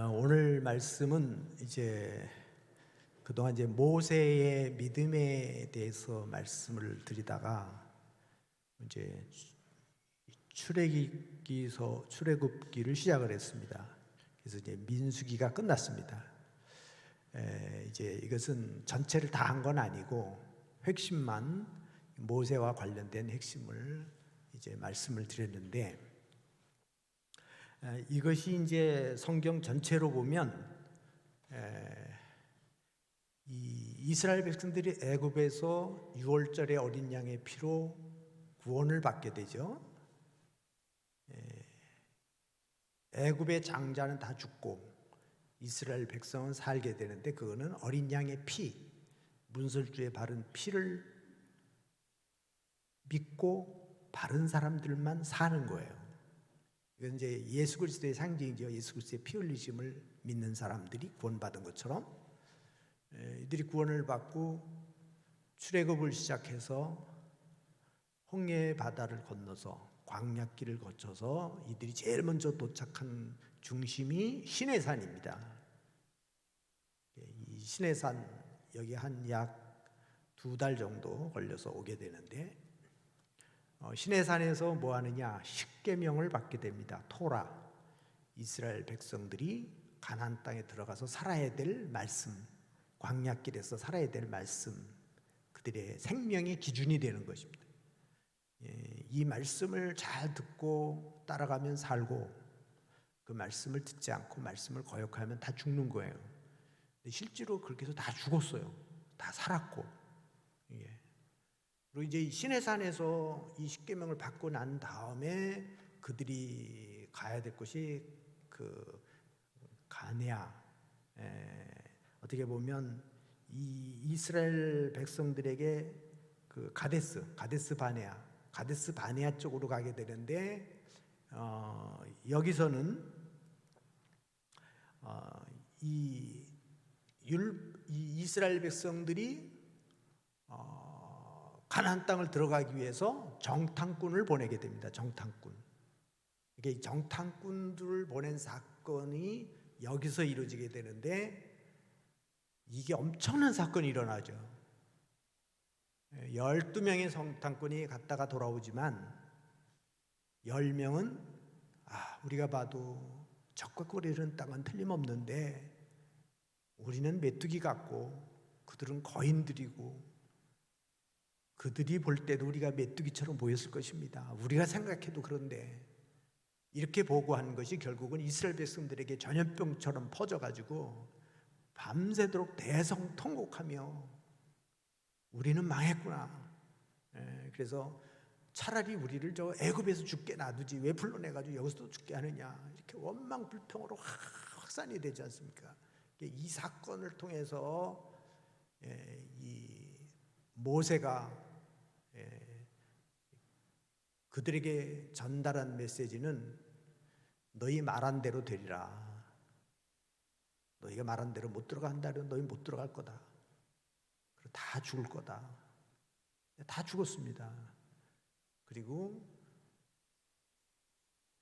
오늘 말씀은 이제 그동안 이제 모세의 믿음에 대해서 말씀을 드리다가 이제 출애굽기를 시작을 했습니다. 그래서 이제 민수기가 끝났습니다. 이제 이것은 전체를 다 한 건 아니고 핵심만 모세와 관련된 핵심을 이제 말씀을 드렸는데, 이것이 이제 성경 전체로 보면 이 이스라엘 백성들이 애굽에서 유월절의 어린 양의 피로 구원을 받게 되죠. 애굽의 장자는 다 죽고 이스라엘 백성은 살게 되는데, 그거는 어린 양의 피, 문설주에 바른 피를 믿고 바른 사람들만 사는 거예요. 이건 이제 예수 그리스도의 상징이죠. 예수 그리스도의 피 흘리심을 믿는 사람들이 구원받은 것처럼 이들이 구원을 받고 출애굽을 시작해서 홍해 바다를 건너서 광야길을 거쳐서 이들이 제일 먼저 도착한 중심이 시내산입니다. 이 시내산, 여기 한 약 2달 정도 걸려서 오게 되는데, 시내산에서 뭐 하느냐? 십계명을 받게 됩니다. 토라, 이스라엘 백성들이 가나안 땅에 들어가서 살아야 될 말씀, 광야길에서 살아야 될 말씀, 그들의 생명의 기준이 되는 것입니다. 이 말씀을 잘 듣고 따라가면 살고, 그 말씀을 듣지 않고 말씀을 거역하면 다 죽는 거예요. 근데 실제로 그렇게 해서 다 죽었어요. 다 살았고. 그리고 이제 시내산에서 이 십계명을 받고 난 다음에 그들이 가야 될 곳이 그 가네아, 어떻게 보면 이 이스라엘 백성들에게 그 가데스 바네아 쪽으로 가게 되는데, 여기서는 이 이스라엘 백성들이 가나안 땅을 들어가기 위해서 정탐꾼을 보내게 됩니다. 정탐꾼. 이게 정탐꾼들을 보낸 사건이 여기서 이루어지게 되는데, 이게 엄청난 사건이 일어나죠. 12명의 정탐꾼이 갔다가 돌아오지만 10명은 우리가 봐도 적과 꿀이는 땅은 틀림없는데 우리는 메뚜기 같고 그들은 거인들이고, 그들이 볼 때도 우리가 메뚜기처럼 보였을 것입니다. 우리가 생각해도 그런데, 이렇게 보고한 것이 결국은 이스라엘 백성들에게 전염병처럼 퍼져가지고 밤새도록 대성통곡하며 우리는 망했구나. 그래서 차라리 우리를 저 애굽에서 죽게 놔두지 왜 불러내가지고 여기서도 죽게 하느냐, 이렇게 원망 불평으로 확산이 되지 않습니까? 이 사건을 통해서 이 모세가 그들에게 전달한 메시지는 너희 말한 대로 되리라. 너희가 말한 대로 못 들어간다면 너희 못 들어갈 거다. 다 죽을 거다. 다 죽었습니다. 그리고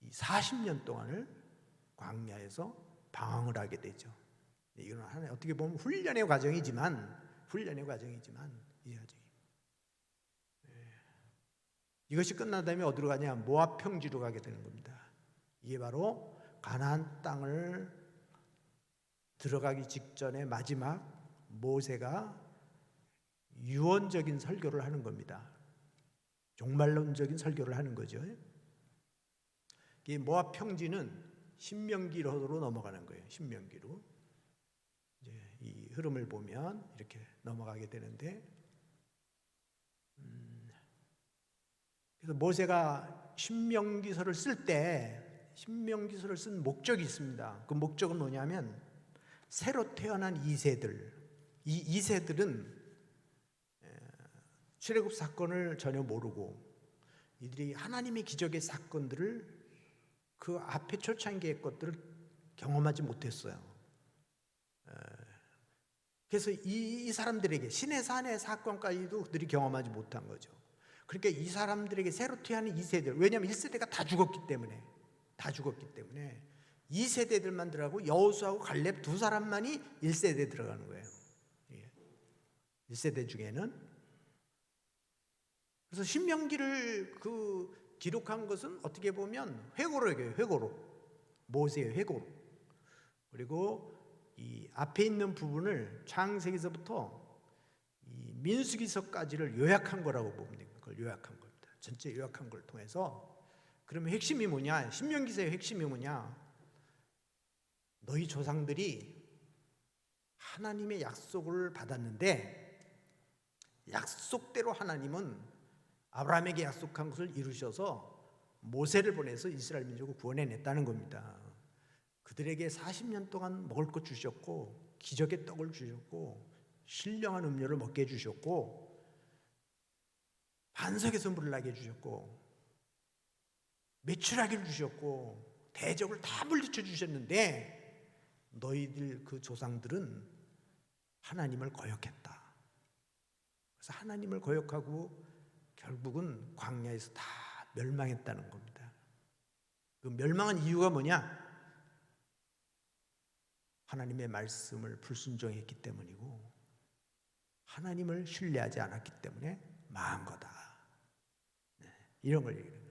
이 40년 동안을 광야에서 방황을 하게 되죠. 이건 하나의 어떻게 보면 훈련의 과정이지만 이것이 끝난 다음에 어디로 가냐? 모압 평지로 가게 되는 겁니다. 이게 바로 가나안 땅을 들어가기 직전에 마지막 모세가 유언적인 설교를 하는 겁니다. 종말론적인 설교를 하는 거죠. 이 모압 평지는 신명기로 넘어가는 거예요. 신명기로. 이제 이 흐름을 보면 이렇게 넘어가게 되는데, 그래서 모세가 신명기서를 쓸 때 신명기서를 쓴 목적이 있습니다. 그 목적은 뭐냐면, 새로 태어난 2세들, 이 2세들은 출애굽 사건을 전혀 모르고 이들이 하나님의 기적의 사건들을, 그 앞에 초창기의 것들을 경험하지 못했어요. 그래서 이 사람들에게 시내산의 사건까지도 그들이 경험하지 못한 거죠. 그러니까 이 사람들에게 새로 태어난 2세들, 왜냐하면 1세대가 다 죽었기 때문에 2세대들만 들어가고 여호수아하고 갈렙 두 사람만이 1세대 들어가는 거예요. 1세대 중에는. 그래서 신명기를 기록한 것은 어떻게 보면 회고로 얘기해요. 회고로. 모세의 회고로. 그리고 이 앞에 있는 부분을 창세기서부터 이 민수기서까지를 요약한 거라고 보면 됩니다. 그걸 요약한 겁니다. 전체 요약한 걸 통해서. 그러면 핵심이 뭐냐? 신명기서의 핵심이 뭐냐? 너희 조상들이 하나님의 약속을 받았는데 약속대로 하나님은 아브라함에게 약속한 것을 이루셔서 모세를 보내서 이스라엘 민족을 구원해냈다는 겁니다. 그들에게 40년 동안 먹을 것 주셨고 기적의 떡을 주셨고 신령한 음료를 먹게 해주셨고 반석에서 물을 나게 해주셨고 메추라기를 주셨고 대적을 다 물리쳐 주셨는데 너희들 그 조상들은 하나님을 거역했다. 그래서 하나님을 거역하고 결국은 광야에서 다 멸망했다는 겁니다. 그 멸망한 이유가 뭐냐? 하나님의 말씀을 불순종했기 때문이고 하나님을 신뢰하지 않았기 때문에 망한 거다. 이런 걸 얘기해요.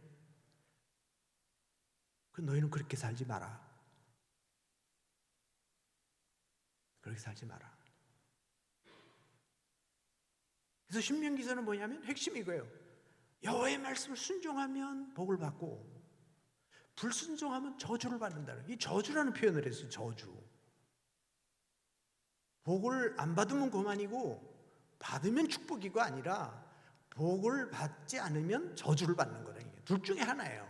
너희는 그렇게 살지 마라. 그렇게 살지 마라. 그래서 신명기서는 뭐냐면 핵심이 이거예요. 여호와의 말씀을 순종하면 복을 받고 불순종하면 저주를 받는다는, 이 저주라는 표현을 했어요. 저주. 복을 안 받으면 고만이고 받으면 축복이고 아니라 복을 받지 않으면 저주를 받는 거다. 둘 중에 하나예요.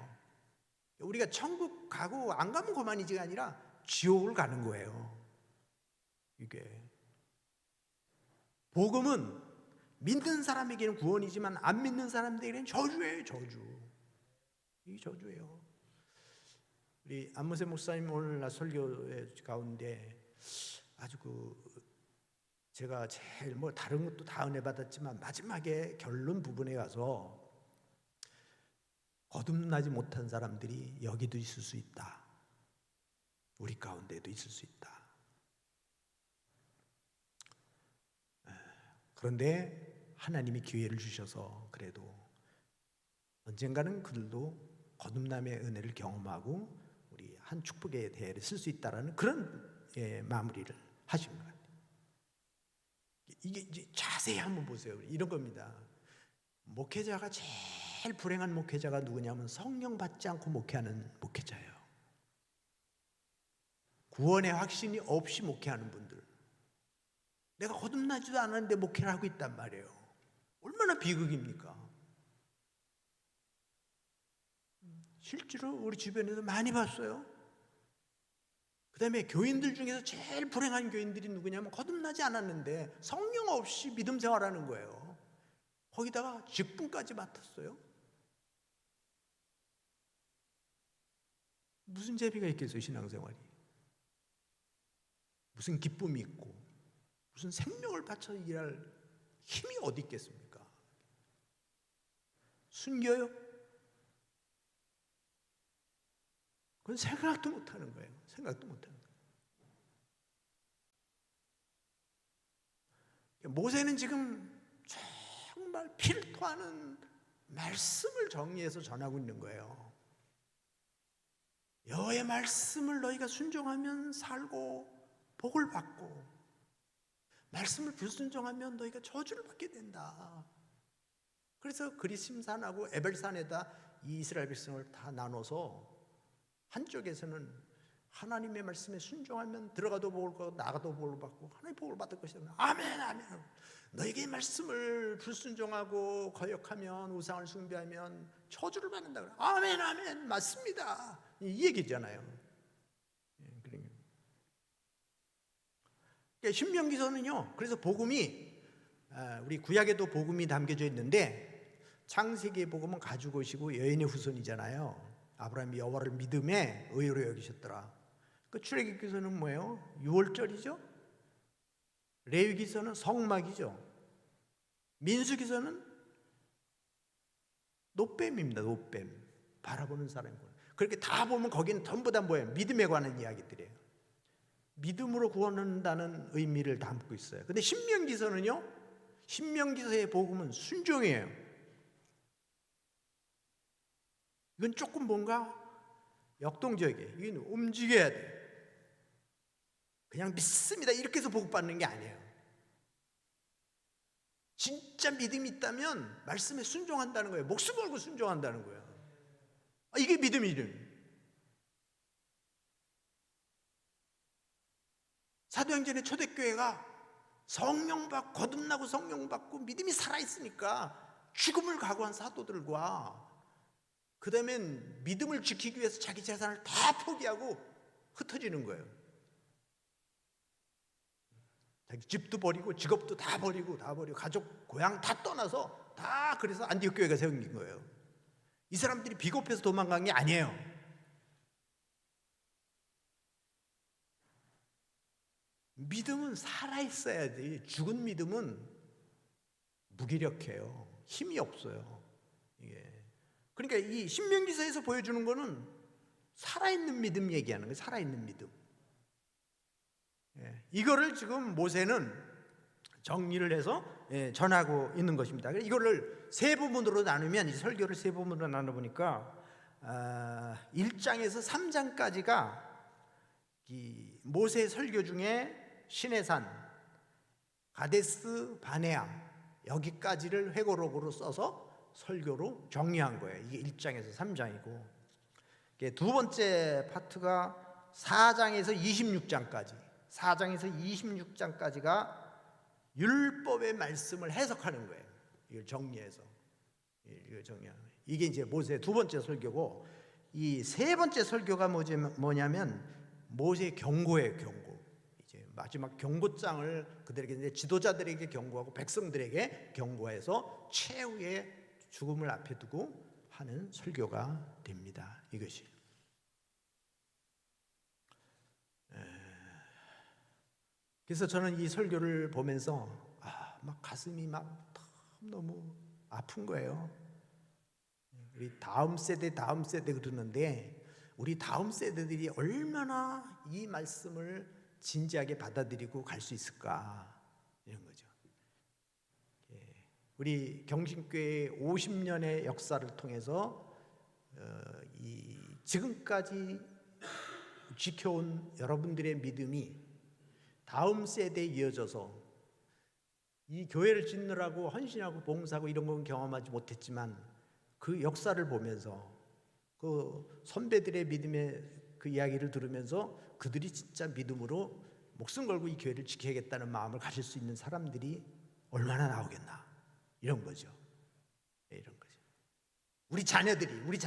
우리가 천국 가고 안 가면 고만이지가 아니라 지옥을 가는 거예요. 이게 복음은 믿는 사람에게는 구원이지만 안 믿는 사람들에게는 저주예요. 저주. 이 저주예요. 우리 안무세 목사님 오늘날 설교 가운데 아주 제가 제일 다른 것도 다 은혜 받았지만 마지막에 결론 부분에 가서 거듭나지 못한 사람들이 여기도 있을 수 있다. 우리 가운데도 있을 수 있다. 그런데 하나님이 기회를 주셔서 그래도 언젠가는 그들도 거듭남의 은혜를 경험하고 우리 한 축복의 대회를 쓸 수 있다라는 그런 마무리를 하신 것 같아요. 이게 이제 자세히 한번 보세요. 이런 겁니다. 목회자가 제일 불행한 목회자가 누구냐면 성령 받지 않고 목회하는 목회자예요. 구원의 확신이 없이 목회하는 분들. 내가 거듭나지도 않았는데 목회를 하고 있단 말이에요. 얼마나 비극입니까? 실제로 우리 주변에서 많이 봤어요. 그 다음에 교인들 중에서 제일 불행한 교인들이 누구냐면 거듭나지 않았는데 성령 없이 믿음 생활하는 거예요. 거기다가 직분까지 맡았어요. 무슨 재미가 있겠어요, 신앙생활이? 무슨 기쁨이 있고 무슨 생명을 바쳐 일할 힘이 어디 있겠습니까? 숨겨요? 그건 생각도 못하는 거예요. 생각도 못하는 거예요. 모세는 지금 정말 피를 토하는 말씀을 정리해서 전하고 있는 거예요. 여호와의 말씀을 너희가 순종하면 살고 복을 받고 말씀을 불순종하면 너희가 저주를 받게 된다. 그래서 그리심산하고 에벨산에다 이 이스라엘 백성을 다 나눠서 한쪽에서는 하나님의 말씀에 순종하면 들어가도 복을 받고 나가도 복을 받고 하나님 복을 받을 것이다. 아멘 아멘. 너에게 말씀을 불순종하고 거역하면 우상을 숭배하면 저주를 받는다. 아멘 아멘 맞습니다. 이 얘기잖아요. 그러니까 신명기서는요. 그래서 복음이 우리 구약에도 복음이 담겨져 있는데 창세기의 복음은 가지고 오시고 여인의 후손이잖아요. 아브라함이 여호와를 믿음에 의로 여기셨더라. 그 출애굽기서는 뭐예요? 유월절이죠. 레위기서는 성막이죠. 민수기서는 노뱀입니다. 노뱀. 바라보는 사람이고. 그렇게 다 보면 거기는 전부 다 뭐예요? 믿음에 관한 이야기들이에요. 믿음으로 구원한다는 의미를 담고 있어요. 근데 신명기서는요, 신명기서의 복음은 순종이에요. 이건 조금 뭔가 역동적이에요. 이건 움직여야 돼요. 그냥 믿습니다 이렇게 해서 복받는 게 아니에요. 진짜 믿음이 있다면 말씀에 순종한다는 거예요. 목숨 걸고 순종한다는 거예요. 이게 믿음이에요. 사도행전의 초대교회가 성령 받고 거듭나고 성령 받고 믿음이 살아있으니까 죽음을 각오한 사도들과 그 다음엔 믿음을 지키기 위해서 자기 재산을 다 포기하고 흩어지는 거예요. 자기 집도 버리고 직업도 다 버리고 가족 고향 다 떠나서 다 그래서 안디옥 교회가 생긴 거예요. 이 사람들이 비겁해서 도망간 게 아니에요. 믿음은 살아있어야지. 죽은 믿음은 무기력해요. 힘이 없어요. 이게. 그러니까 이 신명기서에서 보여주는 거는 살아있는 믿음 얘기하는 거예요. 살아있는 믿음. 이거를 지금 모세는 정리를 해서 전하고 있는 것입니다. 이거를 세 부분으로 나누면, 이 설교를 세 부분으로 나눠보니까 1장에서 3장까지가 이 모세 설교 중에 시내산, 가데스 바네아 여기까지를 회고록으로 써서 설교로 정리한 거예요. 이게 1장에서 3장이고, 두 번째 파트가 4장에서 26장까지, 4장에서 26장까지가 율법의 말씀을 해석하는 거예요. 이걸 정리해서, 이걸 정리하는 거예요. 이게 이제 모세의 두 번째 설교고, 이 세 번째 설교가 뭐냐면 모세의 경고예요. 경고. 이제 마지막 경고장을 그들에게, 이제 지도자들에게 경고하고 백성들에게 경고해서 최후의 죽음을 앞에 두고 하는 설교가 됩니다. 이것이. 그래서 저는 이 설교를 보면서 막 가슴이 막 너무 아픈 거예요. 우리 다음 세대 그러는데, 우리 다음 세대들이 얼마나 이 말씀을 진지하게 받아들이고 갈 수 있을까, 이런 거죠. 우리 경신교회 50년의 역사를 통해서 이 지금까지 지켜온 여러분들의 믿음이 다음 세대에 이어져서, 이 교회를 짓느라고 헌신하고 봉사하고 이런 건 경험하지 못했지만 그 역사를 보면서, 그 선배들의 믿음의 그 이야기를 들으면서 그들이 진짜 믿음으로 목숨 걸고 이 교회를 지켜야겠다는 마음을 가질 수 있는 사람들이 얼마나 나오겠나, 이런 거죠. 이런 거죠. 우리 자녀들이, 우리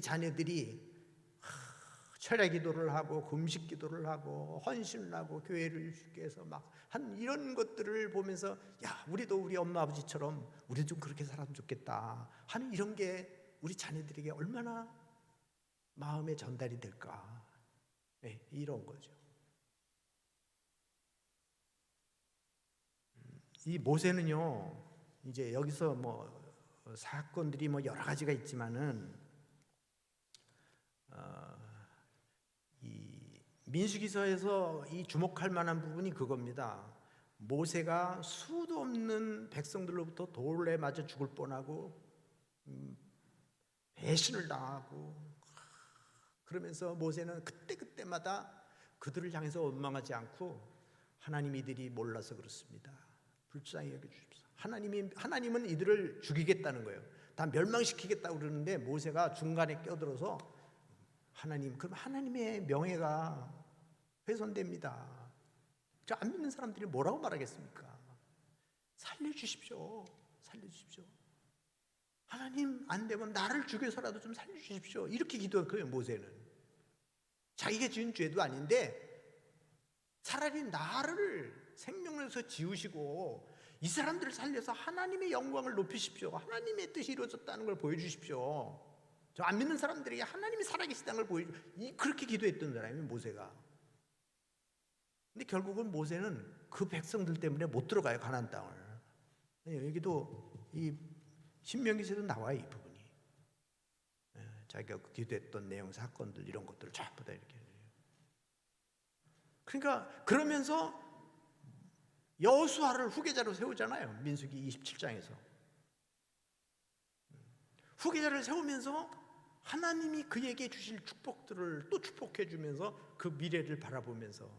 자녀들이 철야 기도를 하고 금식 기도를 하고 헌신을 하고 교회를 위해서 막 한 이런 것들을 보면서, 야, 우리도 우리 엄마 아버지처럼 우리 좀 그렇게 살았으면 좋겠다 하는 이런 게 우리 자녀들에게 얼마나 마음에 전달이 될까, 이런 거죠. 이 모세는요, 이제 여기서 뭐 사건들이 뭐 여러 가지가 있지만은 이 민수기서에서 이 주목할 만한 부분이 그겁니다. 모세가 수도 없는 백성들로부터 돌에 맞아 죽을 뻔하고 배신을 당하고, 그러면서 모세는 그때마다 그들을 향해서 원망하지 않고, 하나님 이들이 몰라서 그렇습니다, 불쌍히 여겨주십시오. 하나님은 이들을 죽이겠다는 거예요. 다 멸망시키겠다고 그러는데 모세가 중간에 껴들어서, 하나님, 그럼 하나님의 명예가 훼손됩니다. 저 안 믿는 사람들이 뭐라고 말하겠습니까? 살려주십시오. 하나님, 안 되면 나를 죽여서라도 좀 살려주십시오. 이렇게 기도한 거예요. 모세는 자기가 지은 죄도 아닌데 차라리 나를 생명에서 지우시고 이 사람들을 살려서 하나님의 영광을 높이십시오. 하나님의 뜻이 이루어졌다는 걸 보여주십시오. 저 안 믿는 사람들에게 하나님이 살아계시다는 걸 그렇게 기도했던 사람이 모세가. 근데 결국은 모세는 그 백성들 때문에 못 들어가요, 가나안 땅을. 여기도 이 신명기서에도 나와요, 이 부분이. 자기가 기도했던 내용, 사건들 이런 것들을 전부 다 이렇게. 그러니까 그러면서 여호수아를 후계자로 세우잖아요. 민수기 27장에서 후계자를 세우면서 하나님이 그에게 주실 축복들을 또 축복해 주면서 그 미래를 바라보면서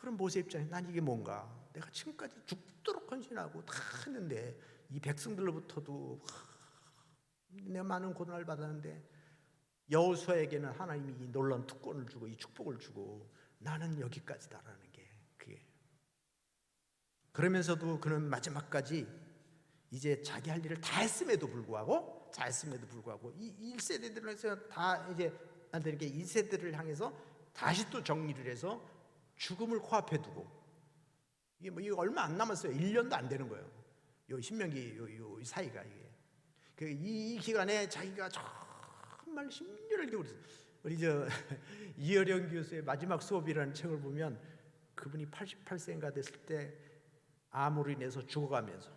그럼 모세 입장에 난 이게 뭔가 내가 지금까지 죽도록 헌신하고 다 했는데 이 백성들로부터도 내가 많은 고난을 받았는데 여호수아에게는 하나님이 이 놀라운 특권을 주고 이 축복을 주고 나는 여기까지다라는 게 그게. 그러면서도 그는 마지막까지 이제 자기 할 일을 다 했음에도 불구하고 이 1세대들에서 다 이제 나한테 2세대를 향해서 다시 또 정리를 해서 죽음을 코앞에 두고 이게 뭐 이거 얼마 안 남았어요. 1년도 안 되는 거예요. 요 신명기 요 사이가 이게. 이 기간에 자기가 정말 심려를 기울였어요. 우리 이어령 교수의 마지막 수업이라는 책을 보면 그분이 88세인가 됐을 때 암으로 인해서 죽어가면서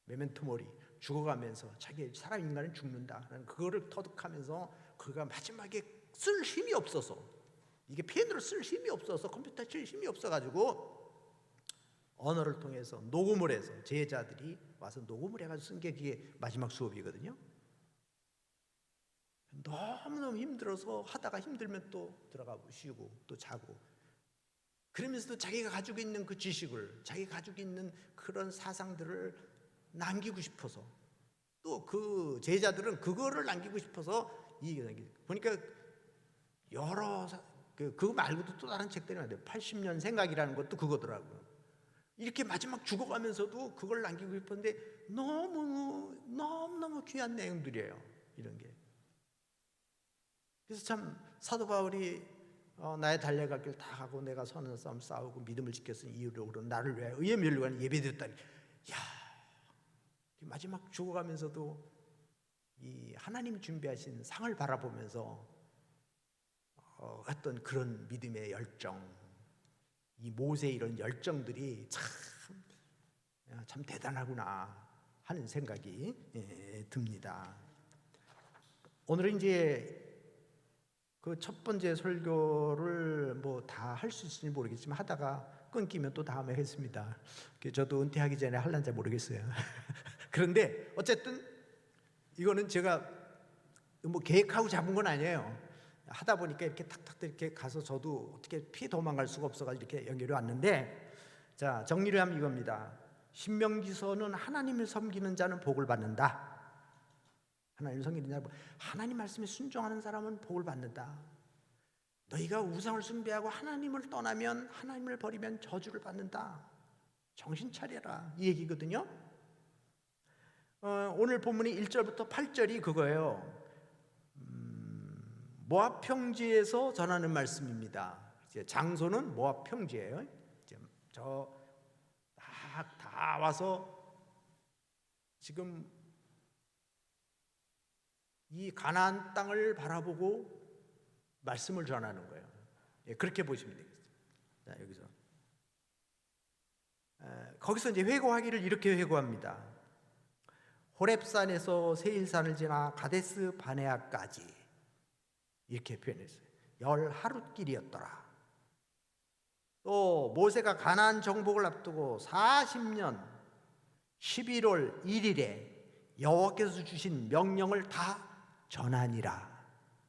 메멘토 모리 죽어가면서 자기 사람 인간은 죽는다라는 그거를 터득하면서 그가 마지막에 쓸 힘이 없어서 이게 펜으로 쓸 힘이 없어서 컴퓨터 칠 힘이 없어가지고 언어를 통해서 녹음을 해서 제자들이 와서 녹음을 해가지고 쓴 게 그게 마지막 수업이거든요. 너무너무 힘들어서 하다가 힘들면 또 들어가고 쉬고 또 자고 그러면서도 자기가 가지고 있는 그 지식을 자기가 가지고 있는 그런 사상들을 남기고 싶어서 또 그 제자들은 그거를 남기고 싶어서 보니까 여러 그거 말고도 또 다른 책들이 많아요. 80년 생각이라는 것도 그거더라고요. 이렇게 마지막 죽어가면서도 그걸 남기고 싶었는데 너무너무 귀한 내용들이에요. 이런 게. 그래서 참 사도 바울이 나의 달려갈 길 다 가고 내가 선한 싸움 싸우고 믿음을 지켰으니 이유로 나를 위하여 의의 멸류관을 예배드렸다니. 마지막 죽어가면서도 이 하나님 준비하신 상을 바라보면서 어떤 그런 믿음의 열정, 이 모세의 이런 열정들이 참 대단하구나 하는 생각이 듭니다. 오늘은 이제 그 첫 번째 설교를 뭐 다 할 수 있을지 모르겠지만 하다가 끊기면 또 다음에 했습니다. 저도 은퇴하기 전에 할란지 모르겠어요. 그런데 어쨌든 이거는 제가 뭐 계획하고 잡은 건 아니에요. 하다 보니까 이렇게 탁탁 이렇게 가서 저도 어떻게 피해 도망갈 수가 없어가지고 이렇게 연결이 왔는데, 자 정리를 하면 이겁니다. 신명기서는 하나님을 섬기는 자는 복을 받는다. 하나님을 섬기는 자는 하나님 말씀에 순종하는 사람은 복을 받는다. 너희가 우상을 숭배하고 하나님을 떠나면 하나님을 버리면 저주를 받는다. 정신 차려라 이 얘기거든요. 오늘 본문이 1절부터 8절이 그거예요. 모압 평지에서 전하는 말씀입니다. 이제 장소는 모압 평지예요. 이제 다 와서 지금 이 가나안 땅을 바라보고 말씀을 전하는 거예요. 그렇게 보시면 되겠습니다. 자, 여기서 거기서 이제 회고하기를 이렇게 회고합니다. 호렙산에서 세일산을 지나 가데스 바네아까지 이렇게 표현했어요. 10하룻길이었더라. 또 모세가 가나안 정복을 앞두고 40년 11월 1일에 여호와께서 주신 명령을 다 전하니라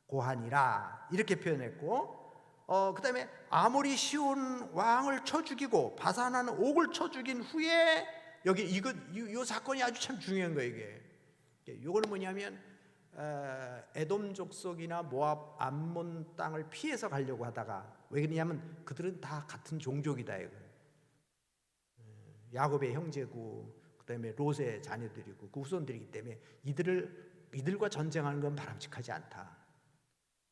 고하니라 이렇게 표현했고, 그 다음에 아모리 시온 왕을 쳐 죽이고 바산하는 옥을 쳐 죽인 후에 여기 이 사건이 아주 참 중요한 거예요. 이게 요거는 뭐냐면 에돔 족속이나 모압 암몬 땅을 피해서 가려고 하다가, 왜 그러냐면 그들은 다 같은 종족이다 이거. 야곱의 형제고 그다음에 롯의 자녀들이고 그 후손들이기 때문에 이들과 전쟁하는 건 바람직하지 않다.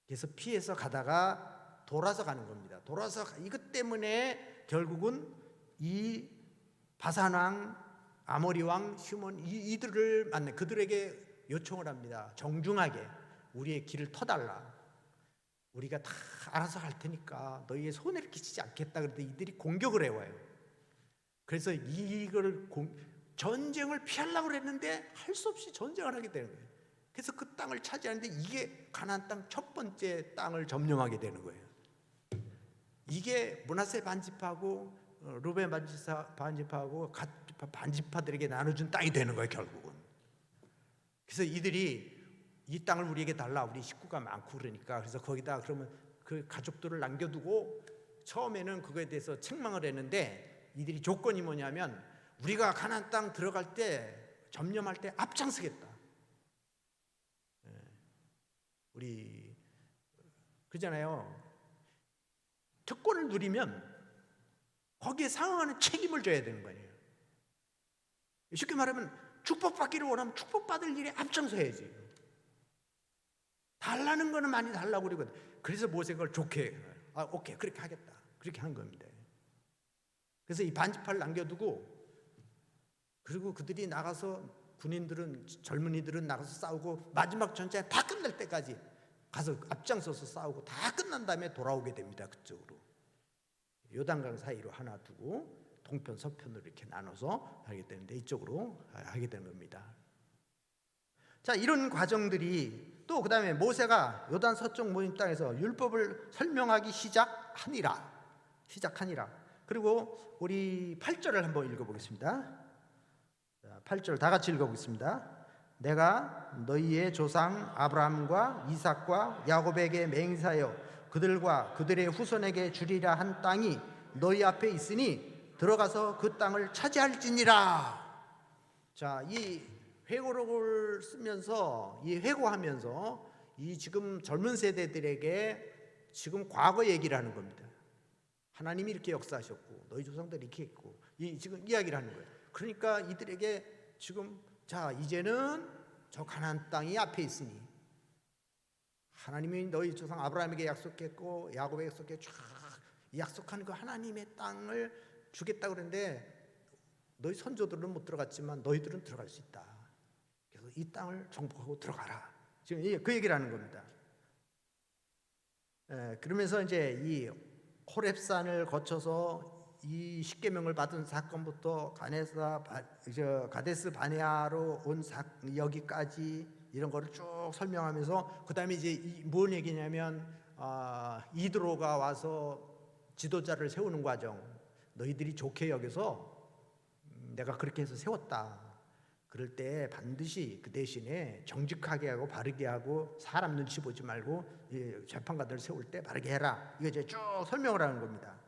그래서 피해서 가다가 돌아서 가는 겁니다. 돌아서 이것 때문에 결국은 이 바산 왕, 아모리 왕, 시몬 이들을 만나 그들에게 요청을 합니다. 정중하게 우리의 길을 터달라. 우리가 다 알아서 갈 테니까 너희의 손해를 끼치지 않겠다. 그런데 이들이 공격을 해와요. 그래서 이걸 전쟁을 피하려고 했는데 할 수 없이 전쟁을 하게 되는 거예요. 그래서 그 땅을 차지하는데 이게 가나안 땅 첫 번째 땅을 점령하게 되는 거예요. 이게 므낫세 반지파하고 루벤 반지파하고 갓 반지파들에게 나눠준 땅이 되는 거예요, 결국은. 그래서 이들이 이 땅을 우리에게 달라, 우리 식구가 많고 그러니까, 그래서 거기다 그러면 그 가족들을 남겨두고 처음에는 그거에 대해서 책망을 했는데, 이들이 조건이 뭐냐면 우리가 가나안 땅 들어갈 때, 점령할 때 앞장서겠다. 우리 그잖아요. 특권을 누리면 거기에 상응하는 책임을 져야 되는 거예요. 쉽게 말하면 축복받기를 원하면 축복받을 일에 앞장서야지. 달라는 거는 많이 달라고 그러거든. 그래서 모세가 그걸 좋게, 오케이, 그렇게 하겠다, 그렇게 한 겁니다. 그래서 이 반지파를 남겨두고, 그리고 그들이 나가서, 군인들은, 젊은이들은 나가서 싸우고 마지막 전쟁 다 끝날 때까지 가서 앞장서서 싸우고 다 끝난 다음에 돌아오게 됩니다. 그쪽으로 요단강 사이로 하나 두고 동편 서편으로 이렇게 나눠서 하게 되는데, 이쪽으로 하게 되는 겁니다. 자, 이런 과정들이 또 그 다음에 모세가 요단 서쪽 모임 땅에서 율법을 설명하기 시작하니라. 그리고 우리 8절을 한번 읽어보겠습니다. 8절 다 같이 읽어보겠습니다. 내가 너희의 조상 아브라함과 이삭과 야곱에게 맹세하여 그들과 그들의 후손에게 주리라 한 땅이 너희 앞에 있으니 들어가서 그 땅을 차지할지니라. 자, 이 회고록을 쓰면서, 이 회고하면서 이 지금 젊은 세대들에게 지금 과거 얘기를 하는 겁니다. 하나님이 이렇게 역사하셨고 너희 조상들이 이렇게 했고, 지금 이야기를 하는 거예요. 그러니까 이들에게 지금, 자, 이제는 저 가나안 땅이 앞에 있으니, 하나님이 너희 조상 아브라함에게 약속했고 야곱에게 약속해 쫙 약속한 그 하나님의 땅을 주겠다고 그랬는데, 너희 선조들은 못 들어갔지만 너희들은 들어갈 수 있다. 그래서 이 땅을 정복하고 들어가라. 지금 그 얘기를 하는 겁니다. 그러면서 이제 이 호렙산을 거쳐서 이 십계명을 받은 사건부터 가데스 바네아로 온 여기까지 이런 거를 쭉 설명하면서, 그 다음에 이제 뭔 얘기냐면 이드로가 와서 지도자를 세우는 과정, 너희들이 좋게 여겨서 내가 그렇게 해서 세웠다. 그럴 때 반드시 그 대신에 정직하게 하고 바르게 하고 사람 눈치 보지 말고 재판관들 세울 때 바르게 해라. 이거 이제 쭉 설명을 하는 겁니다.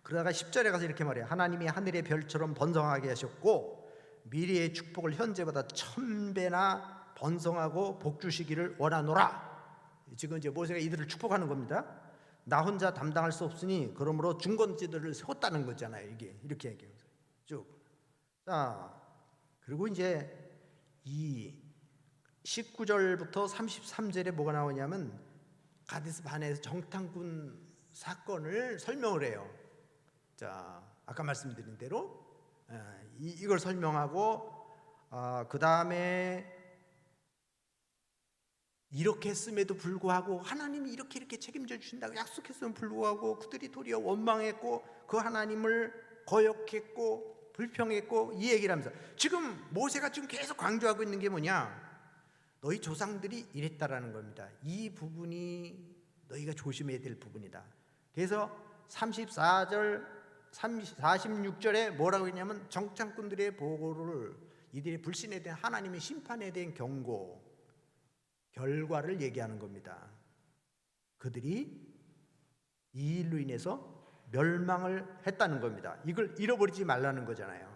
그러다가 10절에 가서 이렇게 말해요. 하나님이 하늘의 별처럼 번성하게 하셨고 미래의 축복을 현재보다 1000배나 번성하고 복주시기를 원하노라. 지금 이제 모세가 이들을 축복하는 겁니다. 나 혼자 담당할 수 없으니 그러므로 중건지들을 세웠다는 거잖아요. 이게 이렇게 얘기해요. 쭉. 자, 그리고 이제 이 19절부터 33절에 뭐가 나오냐면 가데스 바네아에서 정탐꾼 사건을 설명을 해요. 자, 아까 말씀드린 대로 이걸 설명하고, 그 다음에 이렇게 했음에도 불구하고 하나님이 이렇게 책임져 주신다고 약속했음에도 불구하고 그들이 도리어 원망했고 그 하나님을 거역했고 불평했고, 이 얘기를 하면서 지금 모세가 지금 계속 강조하고 있는 게 뭐냐, 너희 조상들이 이랬다라는 겁니다. 이 부분이 너희가 조심해야 될 부분이다. 그래서 34절 46절에 뭐라고 했냐면 정탐꾼들의 보고를, 이들의 불신에 대한 하나님의 심판에 대한 경고 결과를 얘기하는 겁니다. 그들이 이 일로 인해서 멸망을 했다는 겁니다. 이걸 잃어버리지 말라는 거잖아요.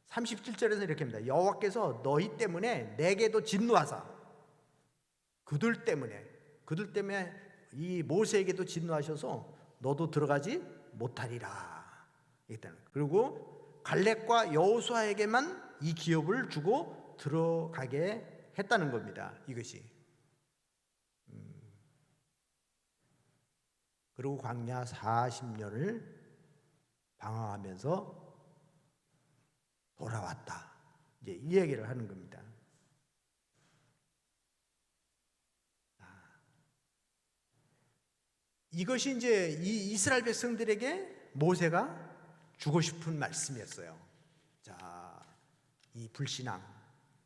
37절에서 이렇게 합니다. 여호와께서 너희 때문에 내게도 진노하사, 그들 때문에 이 모세에게도 진노하셔서 너도 들어가지 못하리라. 그리고 갈렙과 여호수아에게만 이 기업을 주고 들어가게 했다는 겁니다. 이것이. 그리고 광야 40년을 방황하면서 돌아왔다. 이제 이 얘기를 하는 겁니다. 이것이 이제 이 이스라엘 백성들에게 모세가 주고 싶은 말씀이었어요. 자, 이 불신앙,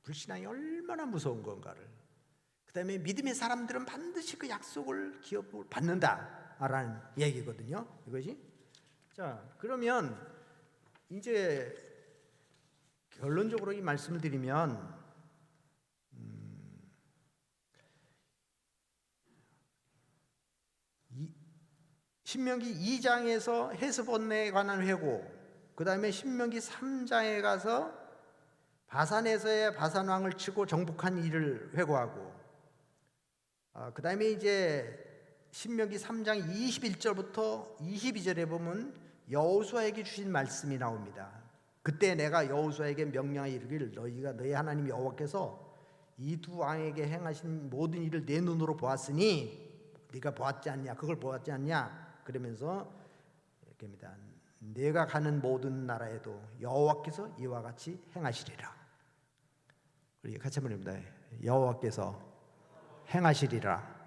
불신앙이 얼마나 무서운 건가를. 그 다음에 믿음의 사람들은 반드시 그 약속을 기업을 받는다라는 얘기거든요. 이것이. 자, 그러면 이제 결론적으로 이 말씀을 드리면 신명기 2장에서 헤스본에 관한 회고, 그 다음에 신명기 3장에 가서 바산에서의 바산왕을 치고 정복한 일을 회고하고, 그 다음에 이제 신명기 3장 21절부터 22절에 보면 여호수아에게 주신 말씀이 나옵니다. 그때 내가 여호수아에게 명령하여 이르기를 너희가 너희 하나님 여호와께서 이 두 왕에게 행하신 모든 일을 내 눈으로 보았으니 네가 보았지 않냐? 그걸 보았지 않냐? 그러면서 이렇게입니다. 내가 가는 모든 나라에도 여호와께서 이와 같이 행하시리라. 우리 같이 한번 해봅니다. 여호와께서 행하시리라.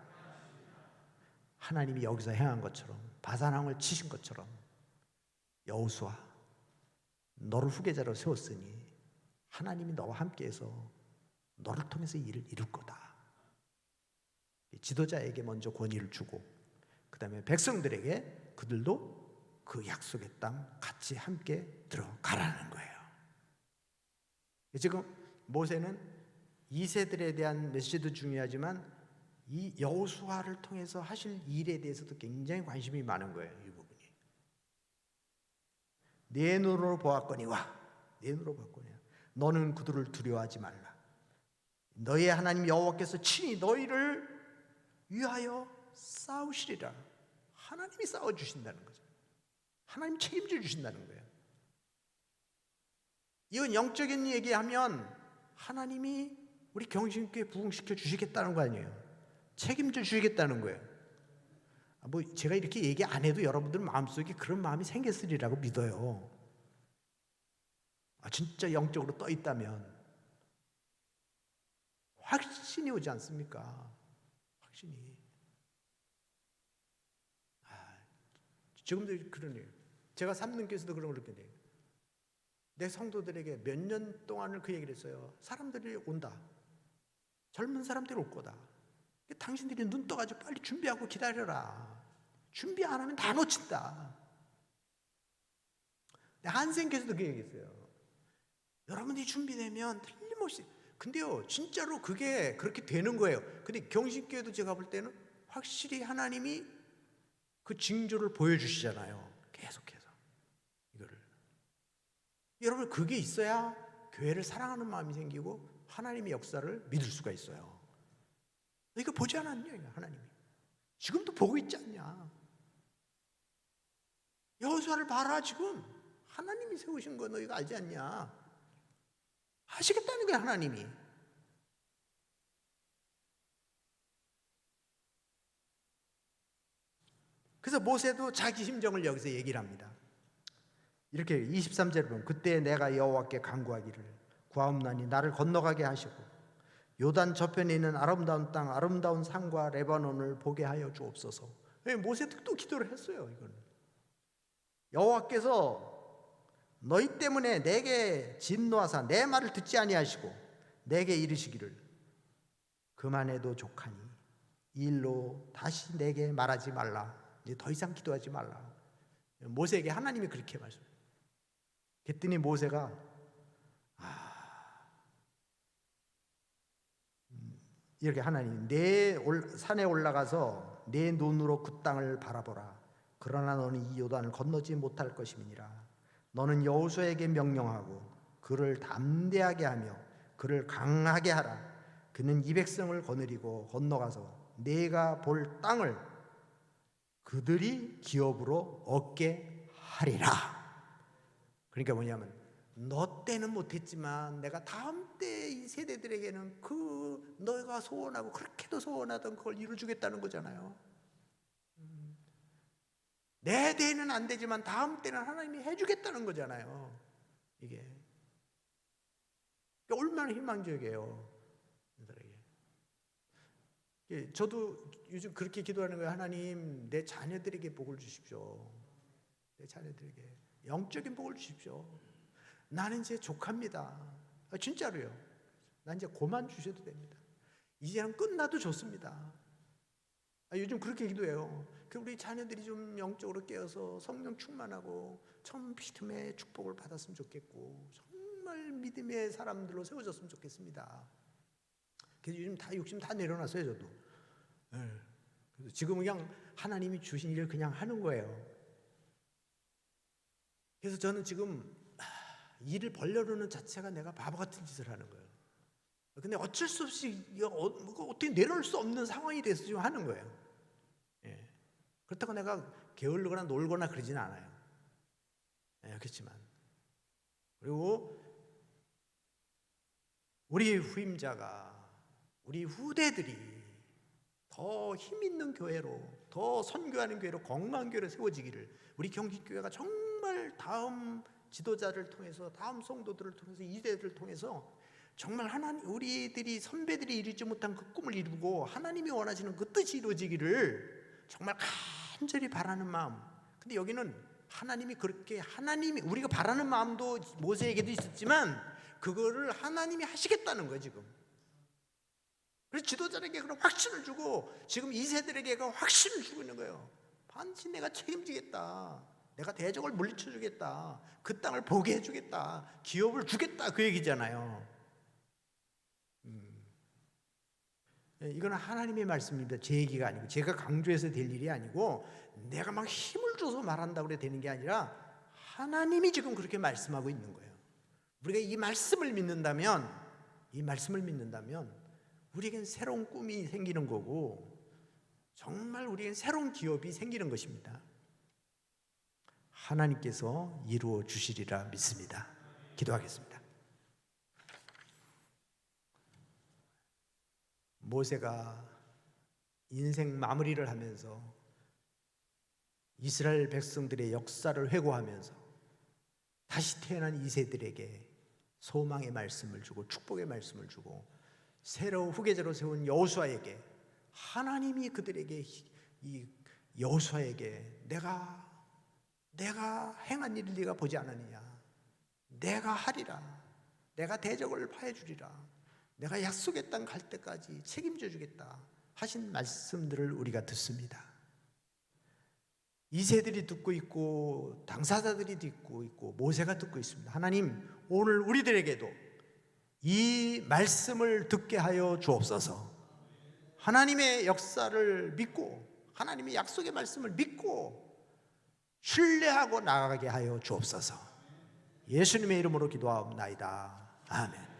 하나님이 여기서 행한 것처럼, 바산왕을 치신 것처럼 여호수아 너를 후계자로 세웠으니 하나님이 너와 함께해서 너를 통해서 일을 이룰 거다. 지도자에게 먼저 권위를 주고, 그 다음에 백성들에게 그들도 그 약속의 땅 같이 함께 들어가라는 거예요. 지금 모세는 2세들에 대한 메시지도 중요하지만 이 여호수아를 통해서 하실 일에 대해서도 굉장히 관심이 많은 거예요. 이 부분이. 내 눈으로 보았거니와, 내 눈으로 보았거니와 너는 그들을 두려워하지 말라. 너의 하나님 여호와께서 친히 너희를 위하여 싸우시리라. 하나님이 싸워주신다는 거죠. 하나님 책임져 주신다는 거예요. 이건 영적인 얘기하면 하나님이 우리 경신교회 부흥시켜 주시겠다는 거 아니에요. 책임져 주시겠다는 거예요. 뭐 제가 이렇게 얘기 안 해도 여러분들 마음속에 그런 마음이 생겼으리라고 믿어요. 진짜 영적으로 떠 있다면 확신이 오지 않습니까? 확신이. 지금도 그러네요. 제가 삼능교에서도 그런 걸 느꼈네요. 내 성도들에게 몇 년 동안을 그 얘기를 했어요. 사람들이 온다. 젊은 사람들이 올 거다. 당신들이 눈 떠가지고 빨리 준비하고 기다려라. 준비 안 하면 다 놓친다. 한생교에서도 그 얘기했어요. 여러분들이 준비되면 틀림없이. 근데요, 진짜로 그게 그렇게 되는 거예요. 근데 경신교회도 제가 볼 때는 확실히 하나님이 그 징조를 보여주시잖아요. 계속해서 이거를. 여러분 그게 있어야 교회를 사랑하는 마음이 생기고 하나님의 역사를 믿을 수가 있어요. 이거 보지 않았냐? 하나님이 지금도 보고 있지 않냐? 여호수아를 봐라. 지금 하나님이 세우신 거 너희가 알지 않냐? 하시겠다는 거야 하나님이. 그래서 모세도 자기 심정을 여기서 얘기를 합니다. 이렇게 23절에 보면 그때 내가 여호와께 간구하기를 구하옵나니 나를 건너가게 하시고 요단 저편에 있는 아름다운 땅 아름다운 산과 레바논을 보게 하여 주옵소서. 모세도 또 기도를 했어요. 이거는 여호와께서 너희 때문에 내게 진노하사 내 말을 듣지 아니하시고 내게 이르시기를 그만해도 족하니 이 일로 다시 내게 말하지 말라. 이제 더 이상 기도하지 말라. 모세에게 하나님이 그렇게 말씀해요. 그랬더니 모세가 이렇게 하나님 내 산에 올라가서 내 눈으로 그 땅을 바라보라. 그러나 너는 이 요단을 건너지 못할 것임이니라. 너는 여호수아에게 명령하고 그를 담대하게 하며 그를 강하게 하라. 그는 이 백성을 거느리고 건너가서 내가 볼 땅을 그들이 기업으로 얻게 하리라. 그러니까 뭐냐면 너 때는 못했지만 내가 다음 때 이 세대들에게는 그 너가 소원하고 그렇게도 소원하던 그걸 이루어주겠다는 거잖아요. 내 때는 안 되지만 다음 때는 하나님이 해주겠다는 거잖아요. 이게 얼마나 희망적이에요. 저도 요즘 그렇게 기도하는 거예요. 하나님 내 자녀들에게 복을 주십시오. 내 자녀들에게 영적인 복을 주십시오. 나는 이제 족합니다. 진짜로요. 나 이제 그만 주셔도 됩니다. 이제는 끝나도 좋습니다. 요즘 그렇게 기도해요. 우리 자녀들이 좀 영적으로 깨어서 성령 충만하고 처음 믿음의 축복을 받았으면 좋겠고 정말 믿음의 사람들로 세워졌으면 좋겠습니다. 그래서 요즘 다 욕심 다 내려놨어요, 저도. 그래서 지금 그냥 하나님이 주신 일을 그냥 하는 거예요. 그래서 저는 지금 일을 벌려놓는 자체가 내가 바보 같은 짓을 하는 거예요. 근데 어쩔 수 없이 어떻게 내려놓을 수 없는 상황이 돼서 지금 하는 거예요. 그렇다고 내가 게을르거나 놀거나 그러지는 않아요. 그렇지만 그리고 우리 후임자가 우리 후대들이 더 힘있는 교회로 더 선교하는 교회로 건강한 교회로 세워지기를 우리 경기교회가 정말 다음 지도자를 통해서 다음 성도들을 통해서 이대들을 통해서 정말 하나님 우리들이 선배들이 이루지 못한 그 꿈을 이루고 하나님이 원하시는 그 뜻이 이루어지기를 정말 간절히 바라는 마음. 근데 여기는 하나님이 그렇게 하나님이 우리가 바라는 마음도 모세에게도 있었지만 그거를 하나님이 하시겠다는 거예요 지금. 그래서 지도자에게 그런 확신을 주고 지금 2세들에게 그 확신을 주고 있는 거예요. 반드시 내가 책임지겠다. 내가 대적을 물리쳐주겠다. 그 땅을 보게 해주겠다. 기업을 주겠다. 그 얘기잖아요. 이건 하나님의 말씀입니다. 제 얘기가 아니고 제가 강조해서 될 일이 아니고 내가 막 힘을 줘서 말한다고 그래 되는 게 아니라 하나님이 지금 그렇게 말씀하고 있는 거예요. 우리가 이 말씀을 믿는다면 우리에겐 새로운 꿈이 생기는 거고 정말 우리에겐 새로운 기업이 생기는 것입니다. 하나님께서 이루어 주시리라 믿습니다. 기도하겠습니다. 모세가 인생 마무리를 하면서 이스라엘 백성들의 역사를 회고하면서 다시 태어난 2세들에게 소망의 말씀을 주고 축복의 말씀을 주고 새로 후계자로 세운 여호수아에게 하나님이 그들에게 이 여호수아에게 내가 행한 일을 네가 보지 않았느냐, 내가 하리라, 내가 대적을 파해주리라, 내가 약속의 땅 갈 때까지 책임져 주겠다 하신 말씀들을 우리가 듣습니다. 2세들이 듣고 있고 당사자들이 듣고 있고 모세가 듣고 있습니다. 하나님 오늘 우리들에게도 이 말씀을 듣게 하여 주옵소서. 하나님의 역사를 믿고 하나님의 약속의 말씀을 믿고 신뢰하고 나아가게 하여 주옵소서. 예수님의 이름으로 기도하옵나이다. 아멘.